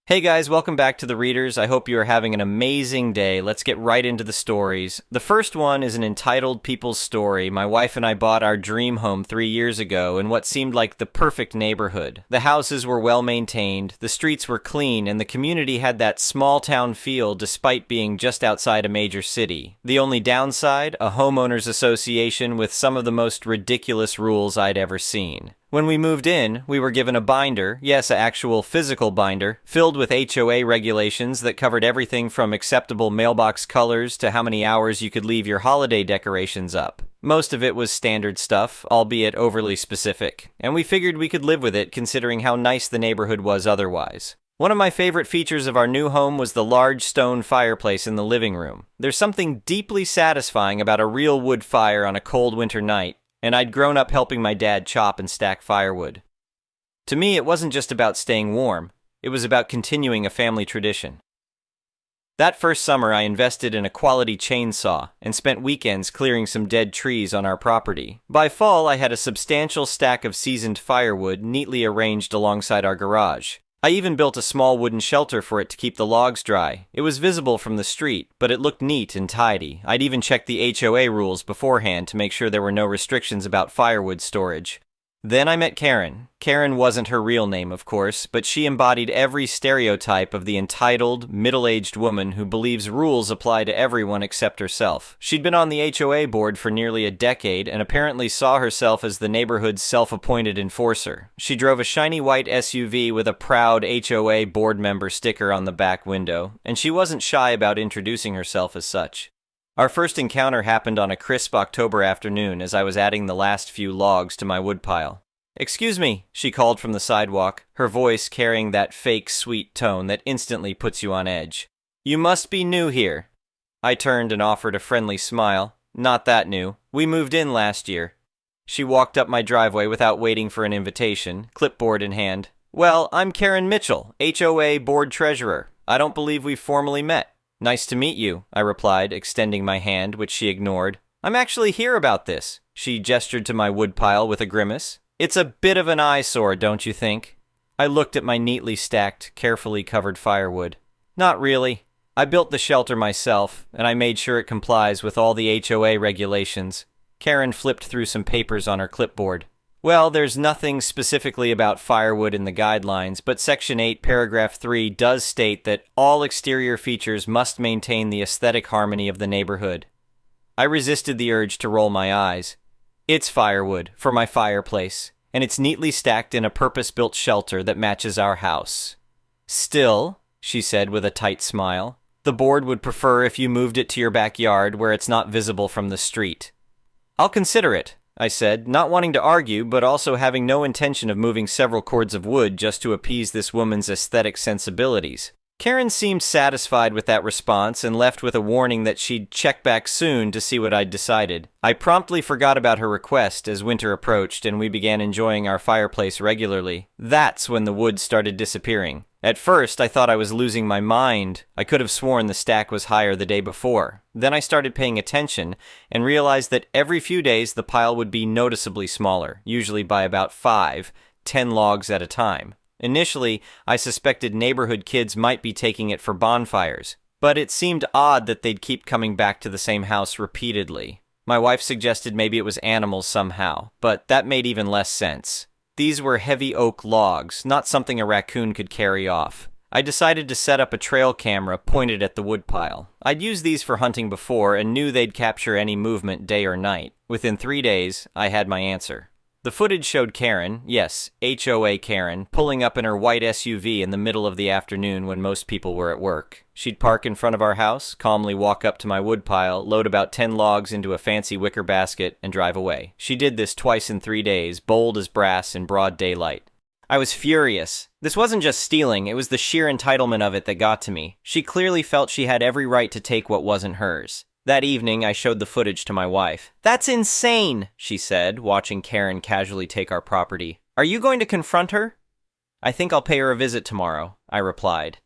Hey guys, welcome back to The Readers. I hope you are having an amazing day. Let's get right into the stories. The first one is an entitled People's Story. My wife and I bought our dream home 3 years ago in what seemed like the perfect neighborhood. The houses were well maintained, the streets were clean, and the community had that small town feel despite being just outside a major city. The only downside, a homeowners association with some of the most ridiculous rules I'd ever seen. When we moved in, we were given a binder, yes, an actual physical binder, filled with HOA regulations that covered everything from acceptable mailbox colors to how many hours you could leave your holiday decorations up. Most of it was standard stuff, albeit overly specific, and we figured we could live with it considering how nice the neighborhood was otherwise. One of my favorite features of our new home was the large stone fireplace in the living room. There's something deeply satisfying about a real wood fire on a cold winter night, and I'd grown up helping my dad chop and stack firewood. To me, it wasn't just about staying warm, it was about continuing a family tradition. That first summer, I invested in a quality chainsaw and spent weekends clearing some dead trees on our property. By fall, I had a substantial stack of seasoned firewood neatly arranged alongside our garage. I even built a small wooden shelter for it to keep the logs dry. It was visible from the street, but it looked neat and tidy. I'd even checked the HOA rules beforehand to make sure there were no restrictions about firewood storage. Then I met Karen. Karen wasn't her real name, of course, but she embodied every stereotype of the entitled, middle-aged woman who believes rules apply to everyone except herself. She'd been on the HOA board for nearly a decade and apparently saw herself as the neighborhood's self-appointed enforcer. She drove a shiny white SUV with a proud HOA board member sticker on the back window, and she wasn't shy about introducing herself as such. Our first encounter happened on a crisp October afternoon as I was adding the last few logs to my woodpile. "Excuse me," she called from the sidewalk, her voice carrying that fake sweet tone that instantly puts you on edge. "You must be new here." I turned and offered a friendly smile. "Not that new. We moved in last year." She walked up my driveway without waiting for an invitation, clipboard in hand. "Well, I'm Karen Mitchell, HOA board treasurer. I don't believe we've formally met." "Nice to meet you," I replied, extending my hand, which she ignored. "I'm actually here about this." She gestured to my woodpile with a grimace. "It's a bit of an eyesore, don't you think?" I looked at my neatly stacked, carefully covered firewood. "Not really. I built the shelter myself, and I made sure it complies with all the HOA regulations." Karen flipped through some papers on her clipboard. "Well, there's nothing specifically about firewood in the guidelines, but Section 8, Paragraph 3 does state that all exterior features must maintain the aesthetic harmony of the neighborhood." I resisted the urge to roll my eyes. "It's firewood, for my fireplace, and it's neatly stacked in a purpose-built shelter that matches our house." "Still," she said with a tight smile, "the board would prefer if you moved it to your backyard where it's not visible from the street." "I'll consider it," I said, not wanting to argue, but also having no intention of moving several cords of wood just to appease this woman's aesthetic sensibilities. Karen seemed satisfied with that response and left with a warning that she'd check back soon to see what I'd decided. I promptly forgot about her request as winter approached and we began enjoying our fireplace regularly. That's when the wood started disappearing. At first, I thought I was losing my mind. I could have sworn the stack was higher the day before. Then I started paying attention and realized that every few days the pile would be noticeably smaller, usually by about 10 logs at a time. Initially, I suspected neighborhood kids might be taking it for bonfires, but it seemed odd that they'd keep coming back to the same house repeatedly. My wife suggested maybe it was animals somehow, but that made even less sense. These were heavy oak logs, not something a raccoon could carry off. I decided to set up a trail camera pointed at the woodpile. I'd used these for hunting before and knew they'd capture any movement day or night. Within 3 days, I had my answer. The footage showed Karen, yes, HOA Karen, pulling up in her white SUV in the middle of the afternoon when most people were at work. She'd park in front of our house, calmly walk up to my woodpile, load about 10 logs into a fancy wicker basket, and drive away. She did this twice in 3 days, bold as brass in broad daylight. I was furious. This wasn't just stealing, it was the sheer entitlement of it that got to me. She clearly felt she had every right to take what wasn't hers. That evening, I showed the footage to my wife. "That's insane," she said, watching Karen casually take our property. "Are you going to confront her?" "I think I'll pay her a visit tomorrow," I replied.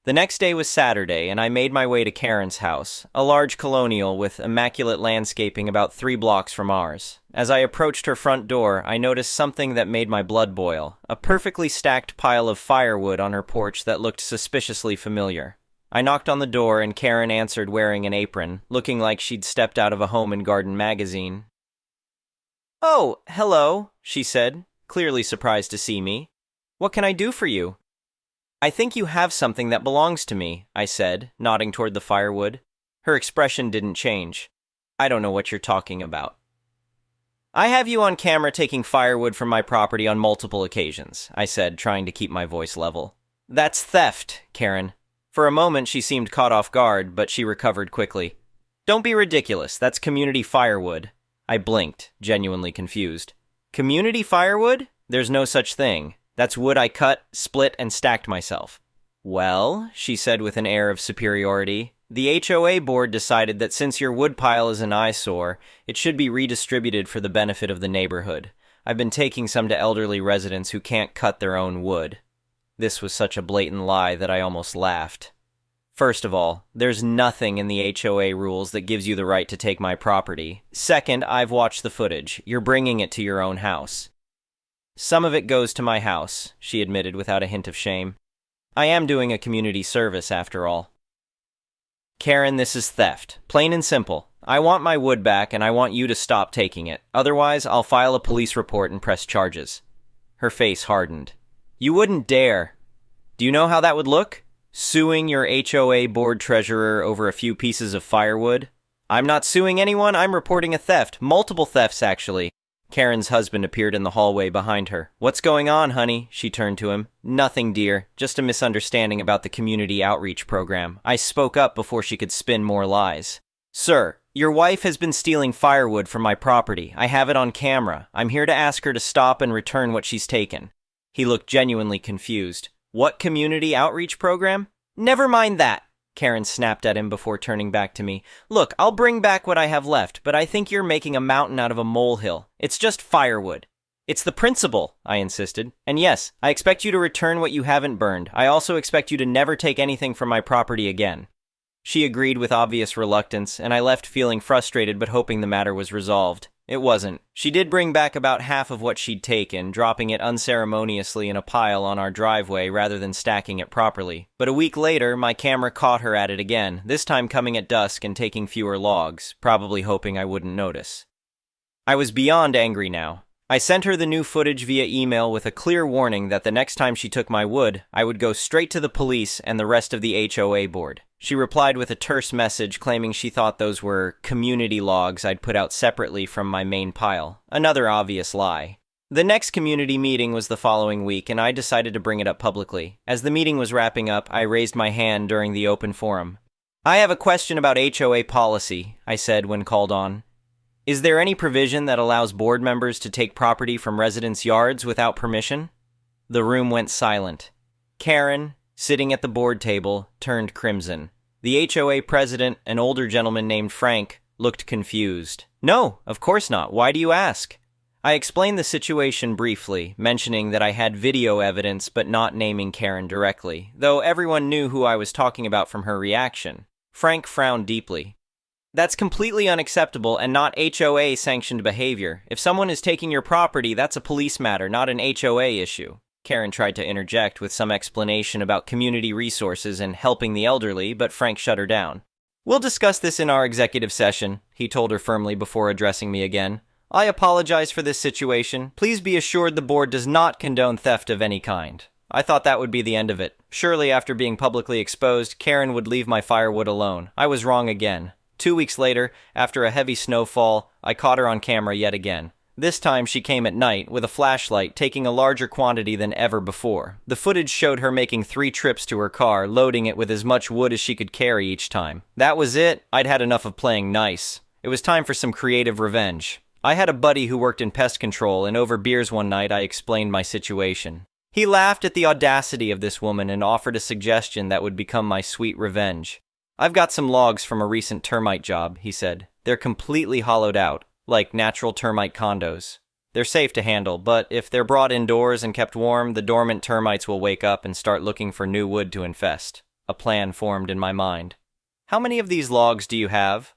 The next day was Saturday, and I made my way to Karen's house, a large colonial with immaculate landscaping about 3 blocks from ours. As I approached her front door, I noticed something that made my blood boil, a perfectly stacked pile of firewood on her porch that looked suspiciously familiar. I knocked on the door, and Karen answered wearing an apron, looking like she'd stepped out of a Home and Garden magazine. "Oh, hello," she said, clearly surprised to see me. "What can I do for you?" "I think you have something that belongs to me," I said, nodding toward the firewood. Her expression didn't change. "I don't know what you're talking about." "I have you on camera taking firewood from my property on multiple occasions," I said, trying to keep my voice level. "That's theft, Karen." For a moment she seemed caught off guard, but she recovered quickly. "Don't be ridiculous, that's community firewood." I blinked, genuinely confused. "Community firewood? There's no such thing. That's wood I cut, split, and stacked myself." "Well," she said with an air of superiority, "the HOA board decided that since your wood pile is an eyesore, it should be redistributed for the benefit of the neighborhood. I've been taking some to elderly residents who can't cut their own wood." This was such a blatant lie that I almost laughed. First of all, there's nothing in the HOA rules that gives you the right to take my property. Second, I've watched the footage. You're bringing it to your own house. "Some of it goes to my house," she admitted without a hint of shame. "I am doing a community service, after all." "Karen, this is theft. Plain and simple. I want my wood back, and I want you to stop taking it. Otherwise, I'll file a police report and press charges." Her face hardened. "You wouldn't dare. Do you know how that would look? Suing your HOA board treasurer over a few pieces of firewood?" "I'm not suing anyone, I'm reporting a theft. Multiple thefts, actually." Karen's husband appeared in the hallway behind her. "What's going on, honey?" She turned to him. "Nothing, dear. Just a misunderstanding about the community outreach program." I spoke up before she could spin more lies. "Sir, your wife has been stealing firewood from my property. I have it on camera. I'm here to ask her to stop and return what she's taken." He looked genuinely confused. "What community outreach program?" "Never mind that," Karen snapped at him before turning back to me. "Look, I'll bring back what I have left, but I think you're making a mountain out of a molehill. It's just firewood." "It's the principle," I insisted. "And yes, I expect you to return what you haven't burned. I also expect you to never take anything from my property again." She agreed with obvious reluctance, and I left feeling frustrated but hoping the matter was resolved. It wasn't. She did bring back about half of what she'd taken, dropping it unceremoniously in a pile on our driveway rather than stacking it properly. But a week later, my camera caught her at it again, this time coming at dusk and taking fewer logs, probably hoping I wouldn't notice. I was beyond angry now. I sent her the new footage via email with a clear warning that the next time she took my wood, I would go straight to the police and the rest of the HOA board. She replied with a terse message claiming she thought those were community logs I'd put out separately from my main pile. Another obvious lie. The next community meeting was the following week, and I decided to bring it up publicly. As the meeting was wrapping up, I raised my hand during the open forum. "I have a question about HOA policy," I said when called on. "Is there any provision that allows board members to take property from residents' yards without permission?" The room went silent. Karen, sitting at the board table, turned crimson. The HOA president, an older gentleman named Frank, looked confused. "No, of course not. Why do you ask?" I explained the situation briefly, mentioning that I had video evidence but not naming Karen directly, though everyone knew who I was talking about from her reaction. Frank frowned deeply. "That's completely unacceptable and not HOA-sanctioned behavior. If someone is taking your property, that's a police matter, not an HOA issue." Karen tried to interject with some explanation about community resources and helping the elderly, but Frank shut her down. "We'll discuss this in our executive session," he told her firmly before addressing me again. "I apologize for this situation. Please be assured the board does not condone theft of any kind." I thought that would be the end of it. Surely after being publicly exposed, Karen would leave my firewood alone. I was wrong again. 2 weeks later, after a heavy snowfall, I caught her on camera yet again. This time she came at night, with a flashlight, taking a larger quantity than ever before. The footage showed her making 3 trips to her car, loading it with as much wood as she could carry each time. That was it. I'd had enough of playing nice. It was time for some creative revenge. I had a buddy who worked in pest control, and over beers one night I explained my situation. He laughed at the audacity of this woman and offered a suggestion that would become my sweet revenge. "I've got some logs from a recent termite job," he said. "They're completely hollowed out, like natural termite condos. They're safe to handle, but if they're brought indoors and kept warm, the dormant termites will wake up and start looking for new wood to infest. A plan formed in my mind. How many of these logs do you have?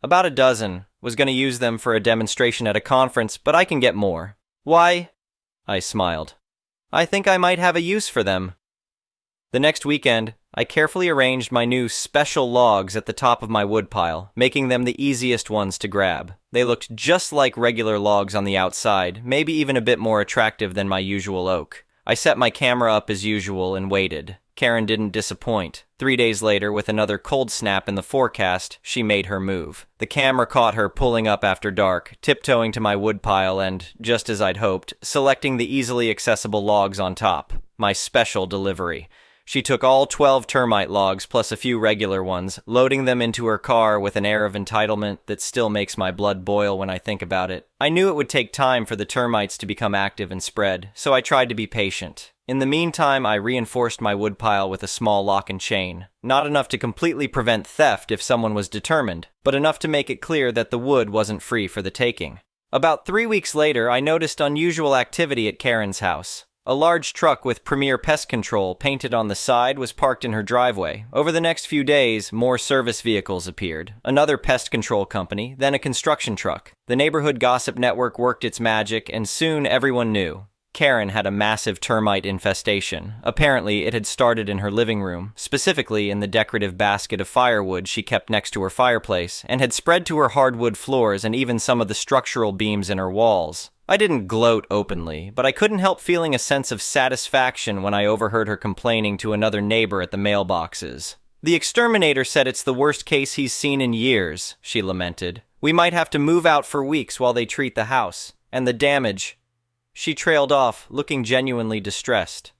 About a dozen. Was going to use them for a demonstration at a conference, but I can get more. Why? I smiled. I think I might have a use for them. The next weekend, I carefully arranged my new special logs at the top of my woodpile, making them the easiest ones to grab. They looked just like regular logs on the outside, maybe even a bit more attractive than my usual oak. I set my camera up as usual and waited. Karen didn't disappoint. 3 days later, with another cold snap in the forecast, she made her move. The camera caught her pulling up after dark, tiptoeing to my woodpile and, just as I'd hoped, selecting the easily accessible logs on top. My special delivery. She took all 12 termite logs plus a few regular ones, loading them into her car with an air of entitlement that still makes my blood boil when I think about it. I knew it would take time for the termites to become active and spread, so I tried to be patient. In the meantime, I reinforced my woodpile with a small lock and chain. Not enough to completely prevent theft if someone was determined, but enough to make it clear that the wood wasn't free for the taking. About 3 weeks later, I noticed unusual activity at Karen's house. A large truck with Premier Pest Control painted on the side was parked in her driveway. Over the next few days, more service vehicles appeared. Another pest control company, then a construction truck. The neighborhood gossip network worked its magic, and soon everyone knew. Karen had a massive termite infestation. Apparently, it had started in her living room, specifically in the decorative basket of firewood she kept next to her fireplace, and had spread to her hardwood floors and even some of the structural beams in her walls. I didn't gloat openly, but I couldn't help feeling a sense of satisfaction when I overheard her complaining to another neighbor at the mailboxes. The exterminator said it's the worst case he's seen in years, she lamented. We might have to move out for weeks while they treat the house. And the damage... She trailed off, looking genuinely distressed.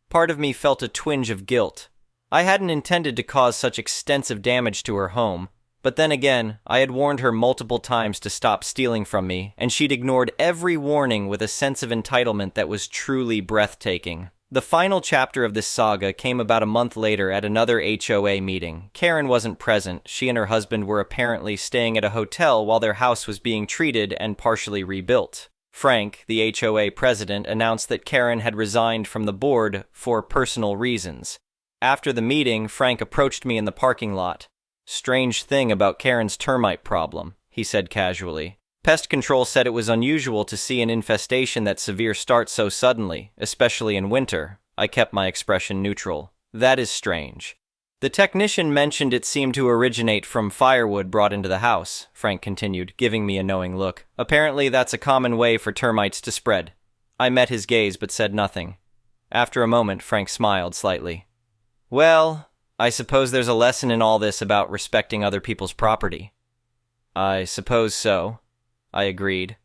Part of me felt a twinge of guilt. I hadn't intended to cause such extensive damage to her home, but then again, I had warned her multiple times to stop stealing from me, and she'd ignored every warning with a sense of entitlement that was truly breathtaking. The final chapter of this saga came about a month later at another HOA meeting. Karen wasn't present. She and her husband were apparently staying at a hotel while their house was being treated and partially rebuilt. Frank, the HOA president, announced that Karen had resigned from the board for personal reasons. After the meeting, Frank approached me in the parking lot. Strange thing about Karen's termite problem, he said casually. Pest control said it was unusual to see an infestation that severe start so suddenly, especially in winter. I kept my expression neutral. That is strange. The technician mentioned it seemed to originate from firewood brought into the house, Frank continued, giving me a knowing look. Apparently that's a common way for termites to spread. I met his gaze but said nothing. After a moment, Frank smiled slightly. Well, I suppose there's a lesson in all this about respecting other people's property. I suppose so, I agreed.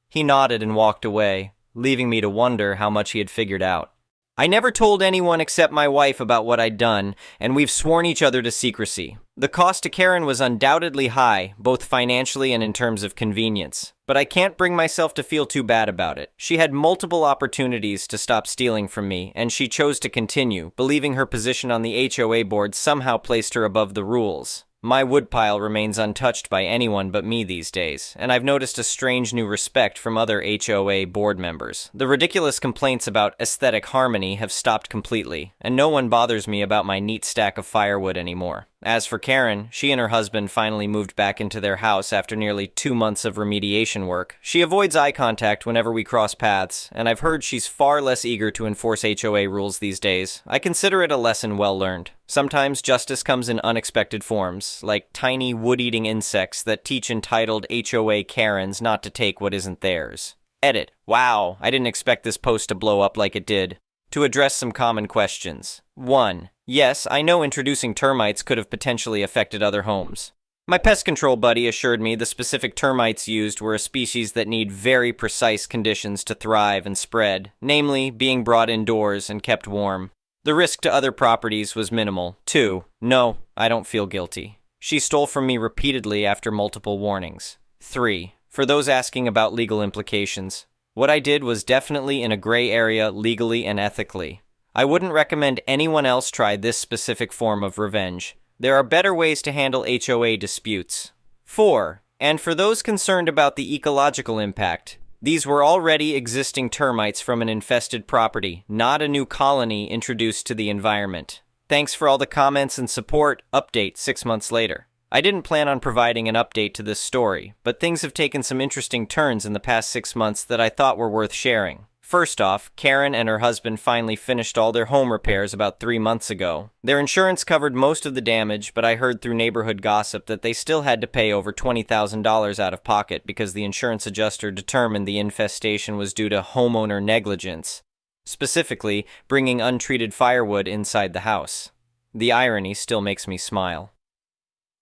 He nodded and walked away, leaving me to wonder how much he had figured out. I never told anyone except my wife about what I'd done, and we've sworn each other to secrecy. The cost to Karen was undoubtedly high, both financially and in terms of convenience. But I can't bring myself to feel too bad about it. She had multiple opportunities to stop stealing from me, and she chose to continue, believing her position on the HOA board somehow placed her above the rules. My woodpile remains untouched by anyone but me these days, and I've noticed a strange new respect from other HOA board members. The ridiculous complaints about aesthetic harmony have stopped completely, and no one bothers me about my neat stack of firewood anymore. As for Karen, she and her husband finally moved back into their house after nearly 2 months of remediation work. She avoids eye contact whenever we cross paths, and I've heard she's far less eager to enforce HOA rules these days. I consider it a lesson well learned. Sometimes justice comes in unexpected forms, like tiny wood-eating insects that teach entitled HOA Karens not to take what isn't theirs. Edit. Wow, I didn't expect this post to blow up like it did. To address some common questions. 1. Yes, I know introducing termites could have potentially affected other homes. My pest control buddy assured me the specific termites used were a species that need very precise conditions to thrive and spread, namely being brought indoors and kept warm. The risk to other properties was minimal. 2. No, I don't feel guilty. She stole from me repeatedly after multiple warnings. 3. For those asking about legal implications, what I did was definitely in a gray area legally and ethically. I wouldn't recommend anyone else try this specific form of revenge. There are better ways to handle HOA disputes. 4. And for those concerned about the ecological impact, these were already existing termites from an infested property, not a new colony introduced to the environment. Thanks for all the comments and support. Update 6 months later. I didn't plan on providing an update to this story, but things have taken some interesting turns in the past 6 months that I thought were worth sharing. First off, Karen and her husband finally finished all their home repairs about 3 months ago. Their insurance covered most of the damage, but I heard through neighborhood gossip that they still had to pay over $20,000 out of pocket because the insurance adjuster determined the infestation was due to homeowner negligence, specifically bringing untreated firewood inside the house. The irony still makes me smile.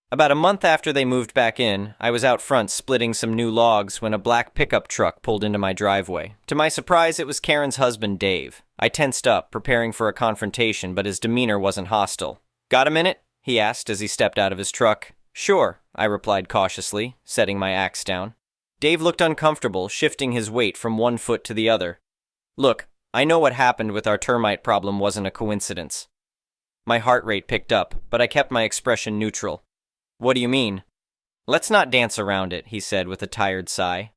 About a month after they moved back in, I was out front splitting some new logs when a black pickup truck pulled into my driveway. To my surprise, it was Karen's husband, Dave. I tensed up, preparing for a confrontation, but his demeanor wasn't hostile. "Got a minute?" he asked as he stepped out of his truck. "Sure," I replied cautiously, setting my axe down. Dave looked uncomfortable, shifting his weight from one foot to the other. "Look, I know what happened with our termite problem wasn't a coincidence." My heart rate picked up, but I kept my expression neutral. "What do you mean?" "Let's not dance around it," he said with a tired sigh.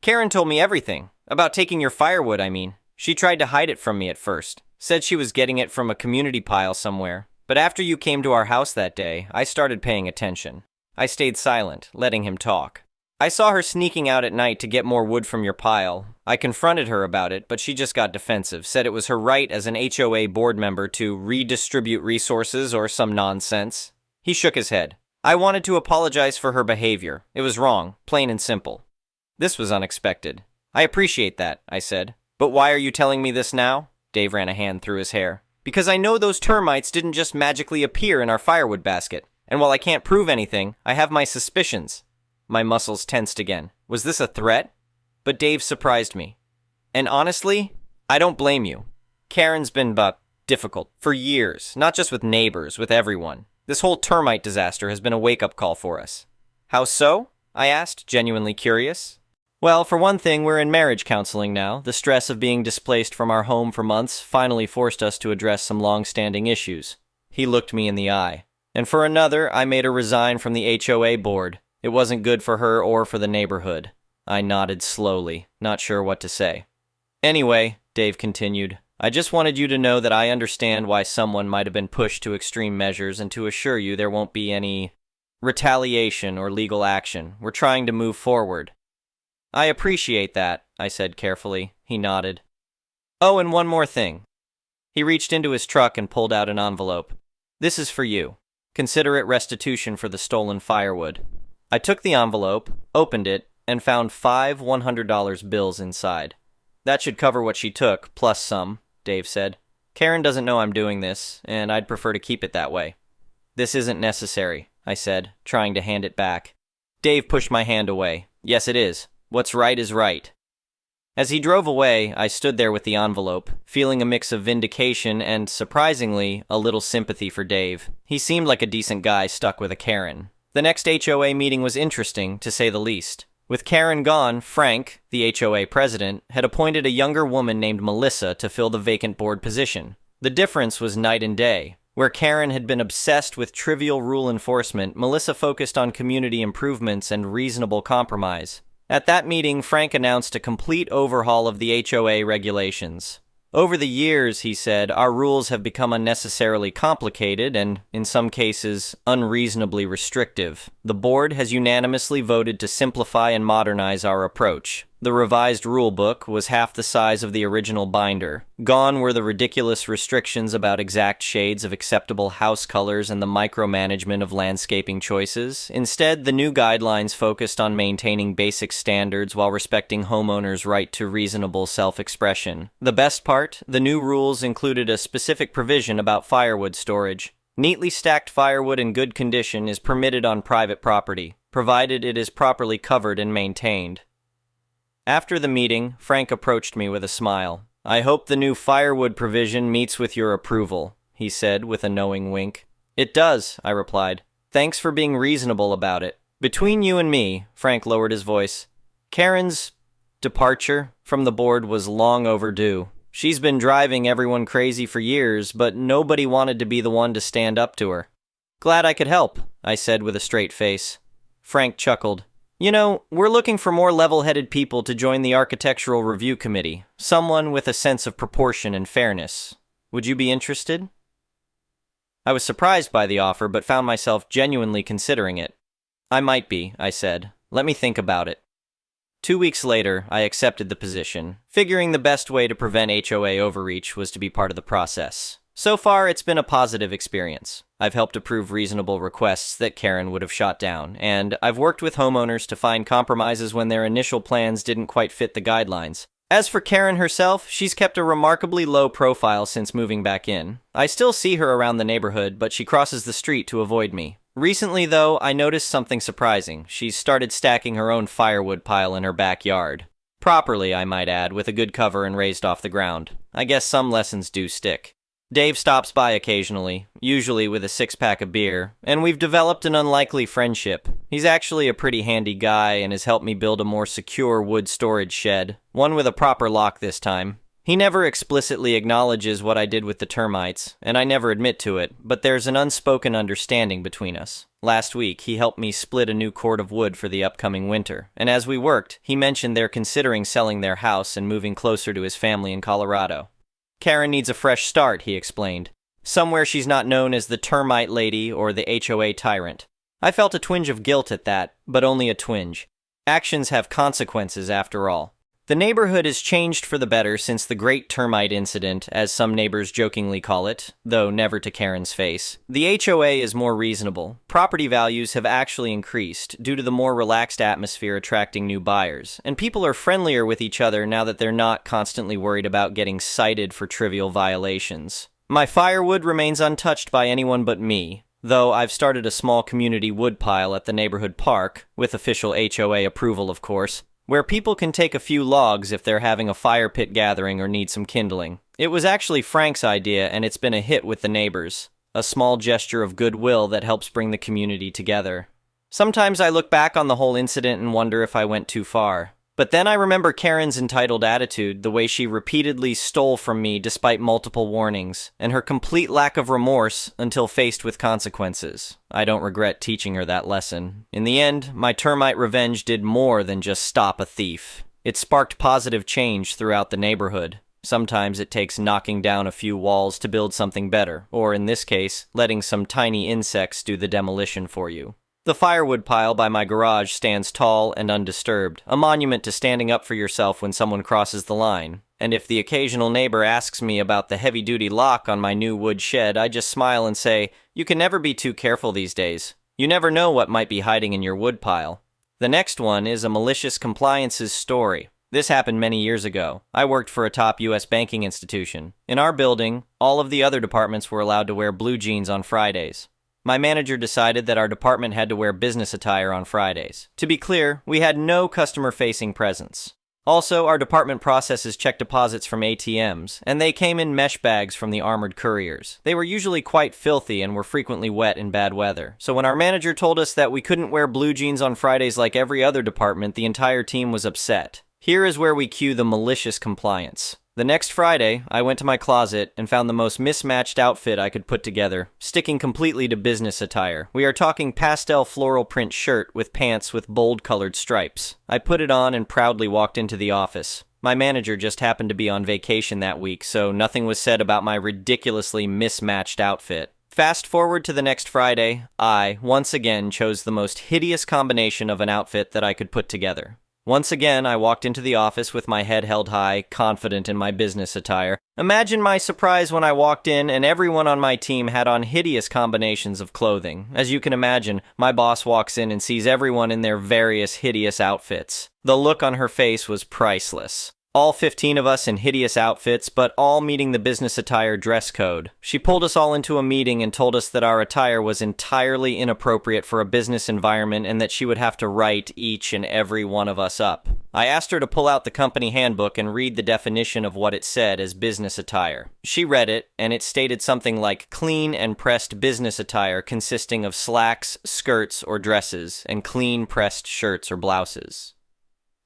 "Karen told me everything. About taking your firewood, I mean. She tried to hide it from me at first. Said she was getting it from a community pile somewhere. But after you came to our house that day, I started paying attention." I stayed silent, letting him talk. "I saw her sneaking out at night to get more wood from your pile. I confronted her about it, but she just got defensive, said it was her right as an HOA board member to redistribute resources or some nonsense." He shook his head. "I wanted to apologize for her behavior. It was wrong, plain and simple." This was unexpected. "I appreciate that," I said. "But why are you telling me this now?" Dave ran a hand through his hair. "Because I know those termites didn't just magically appear in our firewood basket. And while I can't prove anything, I have my suspicions." My muscles tensed again. Was this a threat? But Dave surprised me. "And honestly, I don't blame you. Karen's been, difficult. For years. Not just with neighbors, with everyone. This whole termite disaster has been a wake-up call for us." "How so?" I asked, genuinely curious. "Well, for one thing, we're in marriage counseling now. The stress of being displaced from our home for months finally forced us to address some long-standing issues." He looked me in the eye. "And for another, I made her resign from the HOA board. It wasn't good for her or for the neighborhood." I nodded slowly, not sure what to say. "Anyway," Dave continued, "I just wanted you to know that I understand why someone might have been pushed to extreme measures and to assure you there won't be any retaliation or legal action. We're trying to move forward." "I appreciate that," I said carefully. He nodded. "Oh, and one more thing." He reached into his truck and pulled out an envelope. "This is for you. Consider it restitution for the stolen firewood." I took the envelope, opened it, and found 5 $100 bills inside. "That should cover what she took, plus some," Dave said. "Karen doesn't know I'm doing this, and I'd prefer to keep it that way." "This isn't necessary," I said, trying to hand it back. Dave pushed my hand away. "Yes, it is. What's right is right." As he drove away, I stood there with the envelope, feeling a mix of vindication and, surprisingly, a little sympathy for Dave. He seemed like a decent guy stuck with a Karen. The next HOA meeting was interesting, to say the least. With Karen gone, Frank, the HOA president, had appointed a younger woman named Melissa to fill the vacant board position. The difference was night and day. Where Karen had been obsessed with trivial rule enforcement, Melissa focused on community improvements and reasonable compromise. At that meeting, Frank announced a complete overhaul of the HOA regulations. "Over the years," he said, "our rules have become unnecessarily complicated and, in some cases, unreasonably restrictive. The board has unanimously voted to simplify and modernize our approach. The revised rulebook was half the size of the original binder. Gone were the ridiculous restrictions about exact shades of acceptable house colors and the micromanagement of landscaping choices. Instead, the new guidelines focused on maintaining basic standards while respecting homeowners' right to reasonable self-expression. The best part, the new rules included a specific provision about firewood storage. Neatly stacked firewood in good condition is permitted on private property, provided it is properly covered and maintained." After the meeting, Frank approached me with a smile. "I hope the new firewood provision meets with your approval," he said with a knowing wink. "It does," I replied. "Thanks for being reasonable about it. Between you and me," Frank lowered his voice, "Karen's departure from the board was long overdue. She's been driving everyone crazy for years, but nobody wanted to be the one to stand up to her." "Glad I could help," I said with a straight face. Frank chuckled. "You know, we're looking for more level-headed people to join the Architectural Review Committee. Someone with a sense of proportion and fairness. Would you be interested?" I was surprised by the offer, but found myself genuinely considering it. I might be, I said. Let me think about it. 2 weeks later, I accepted the position, figuring the best way to prevent HOA overreach was to be part of the process. So far, it's been a positive experience. I've helped approve reasonable requests that Karen would have shot down, and I've worked with homeowners to find compromises when their initial plans didn't quite fit the guidelines. As for Karen herself, she's kept a remarkably low profile since moving back in. I still see her around the neighborhood, but she crosses the street to avoid me. Recently, though, I noticed something surprising. She's started stacking her own firewood pile in her backyard. Properly, I might add, with a good cover and raised off the ground. I guess some lessons do stick. Dave stops by occasionally, usually with a 6-pack of beer, and we've developed an unlikely friendship. He's actually a pretty handy guy and has helped me build a more secure wood storage shed, one with a proper lock this time. He never explicitly acknowledges what I did with the termites, and I never admit to it, but there's an unspoken understanding between us. Last week, he helped me split a new cord of wood for the upcoming winter, and as we worked, he mentioned they're considering selling their house and moving closer to his family in Colorado. Karen needs a fresh start, he explained. Somewhere she's not known as the termite lady or the HOA tyrant. I felt a twinge of guilt at that, but only a twinge. Actions have consequences after all. The neighborhood has changed for the better since the Great Termite Incident, as some neighbors jokingly call it, though never to Karen's face. The HOA is more reasonable. Property values have actually increased due to the more relaxed atmosphere attracting new buyers, and people are friendlier with each other now that they're not constantly worried about getting cited for trivial violations. My firewood remains untouched by anyone but me, though I've started a small community woodpile at the neighborhood park, with official HOA approval of course, where people can take a few logs if they're having a fire pit gathering or need some kindling. It was actually Frank's idea, and it's been a hit with the neighbors. A small gesture of goodwill that helps bring the community together. Sometimes I look back on the whole incident and wonder if I went too far. But then I remember Karen's entitled attitude, the way she repeatedly stole from me despite multiple warnings, and her complete lack of remorse until faced with consequences. I don't regret teaching her that lesson. In the end, my termite revenge did more than just stop a thief. It sparked positive change throughout the neighborhood. Sometimes it takes knocking down a few walls to build something better, or in this case, letting some tiny insects do the demolition for you. The firewood pile by my garage stands tall and undisturbed, a monument to standing up for yourself when someone crosses the line. And if the occasional neighbor asks me about the heavy-duty lock on my new wood shed, I just smile and say, "You can never be too careful these days. You never know what might be hiding in your wood pile." The next one is a malicious compliances story. This happened many years ago. I worked for a top U.S. banking institution. In our building, all of the other departments were allowed to wear blue jeans on Fridays. My manager decided that our department had to wear business attire on Fridays. To be clear, we had no customer-facing presence. Also, our department processes check deposits from ATMs, and they came in mesh bags from the armored couriers. They were usually quite filthy and were frequently wet in bad weather. So when our manager told us that we couldn't wear blue jeans on Fridays like every other department, the entire team was upset. Here is where we cue the malicious compliance. The next Friday, I went to my closet and found the most mismatched outfit I could put together, sticking completely to business attire. We are talking pastel floral print shirt with pants with bold-colored stripes. I put it on and proudly walked into the office. My manager just happened to be on vacation that week, so nothing was said about my ridiculously mismatched outfit. Fast forward to the next Friday, I, once again, chose the most hideous combination of an outfit that I could put together. Once again, I walked into the office with my head held high, confident in my business attire. Imagine my surprise when I walked in and everyone on my team had on hideous combinations of clothing. As you can imagine, my boss walks in and sees everyone in their various hideous outfits. The look on her face was priceless. All 15 of us in hideous outfits, but all meeting the business attire dress code. She pulled us all into a meeting and told us that our attire was entirely inappropriate for a business environment and that she would have to write each and every one of us up. I asked her to pull out the company handbook and read the definition of what it said as business attire. She read it, and it stated something like clean and pressed business attire consisting of slacks, skirts, or dresses, and clean pressed shirts or blouses.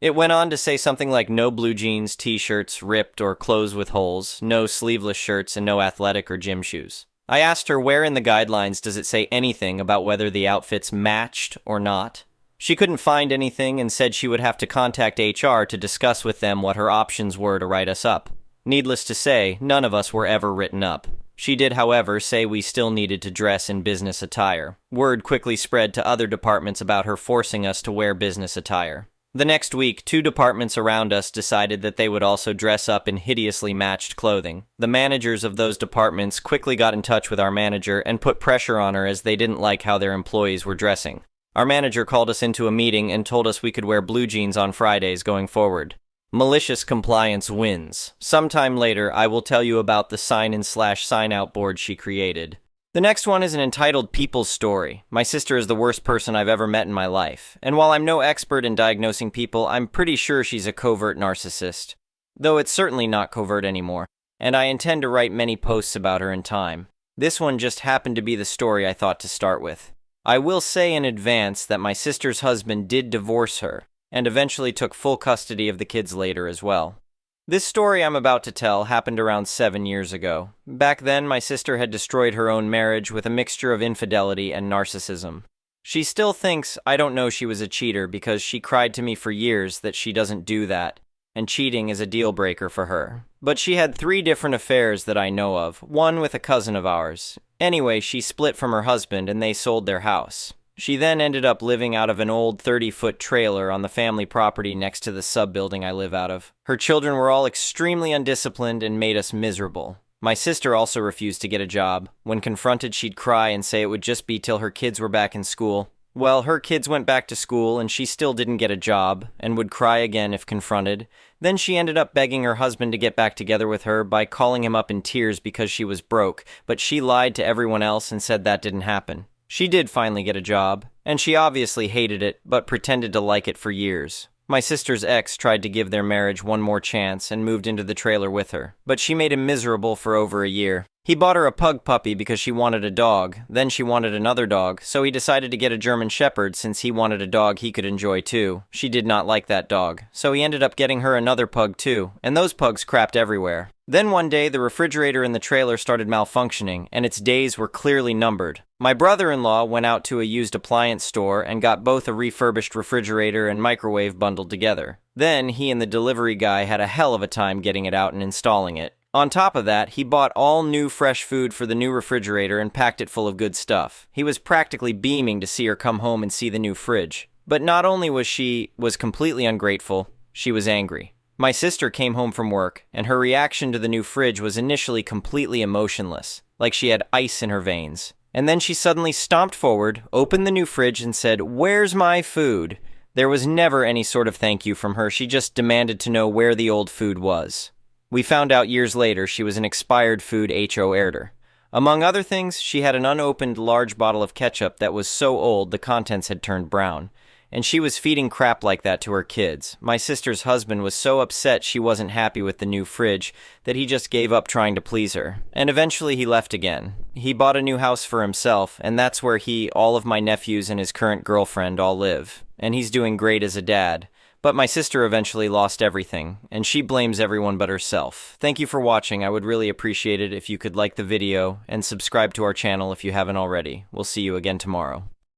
It went on to say something like no blue jeans, t-shirts, ripped, or clothes with holes, no sleeveless shirts, and no athletic or gym shoes. I asked her where in the guidelines does it say anything about whether the outfits matched or not. She couldn't find anything and said she would have to contact HR to discuss with them what her options were to write us up. Needless to say, none of us were ever written up. She did, however, say we still needed to dress in business attire. Word quickly spread to other departments about her forcing us to wear business attire. The next week, 2 departments around us decided that they would also dress up in hideously matched clothing. The managers of those departments quickly got in touch with our manager and put pressure on her as they didn't like how their employees were dressing. Our manager called us into a meeting and told us we could wear blue jeans on Fridays going forward. Malicious compliance wins. Sometime later, I will tell you about the sign-in/sign-out board she created. The next one is an entitled People's Story. My sister is the worst person I've ever met in my life, and while I'm no expert in diagnosing people, I'm pretty sure she's a covert narcissist. Though it's certainly not covert anymore, and I intend to write many posts about her in time. This one just happened to be the story I thought to start with. I will say in advance that my sister's husband did divorce her, and eventually took full custody of the kids later as well. This story I'm about to tell happened around 7 years ago. Back then, my sister had destroyed her own marriage with a mixture of infidelity and narcissism. She still thinks I don't know she was a cheater because she cried to me for years that she doesn't do that, and cheating is a deal breaker for her. But she had 3 different affairs that I know of, one with a cousin of ours. Anyway, she split from her husband and they sold their house. She then ended up living out of an old 30-foot trailer on the family property next to the sub-building I live out of. Her children were all extremely undisciplined and made us miserable. My sister also refused to get a job. When confronted, she'd cry and say it would just be till her kids were back in school. Well, her kids went back to school and she still didn't get a job, and would cry again if confronted. Then she ended up begging her husband to get back together with her by calling him up in tears because she was broke, but she lied to everyone else and said that didn't happen. She did finally get a job, and she obviously hated it, but pretended to like it for years. My sister's ex tried to give their marriage one more chance and moved into the trailer with her, but she made him miserable for over a year. He bought her a pug puppy because she wanted a dog, then she wanted another dog, so he decided to get a German Shepherd since he wanted a dog he could enjoy too. She did not like that dog, so he ended up getting her another pug too, and those pugs crapped everywhere. Then one day, the refrigerator in the trailer started malfunctioning, and its days were clearly numbered. My brother-in-law went out to a used appliance store and got both a refurbished refrigerator and microwave bundled together. Then, he and the delivery guy had a hell of a time getting it out and installing it. On top of that, he bought all new fresh food for the new refrigerator and packed it full of good stuff. He was practically beaming to see her come home and see the new fridge. But not only was she completely ungrateful, she was angry. My sister came home from work, and her reaction to the new fridge was initially completely emotionless, like she had ice in her veins. And then she suddenly stomped forward, opened the new fridge, and said, "Where's my food?" There was never any sort of thank you from her. She just demanded to know where the old food was. We found out years later she was an expired food HOA. Among other things, she had an unopened large bottle of ketchup that was so old the contents had turned brown. And she was feeding crap like that to her kids. My sister's husband was so upset she wasn't happy with the new fridge that he just gave up trying to please her. And eventually he left again. He bought a new house for himself, and that's where he, all of my nephews, and his current girlfriend all live. And he's doing great as a dad. But my sister eventually lost everything, and she blames everyone but herself. Thank you for watching. I would really appreciate it if you could like the video and subscribe to our channel if you haven't already. We'll see you again tomorrow.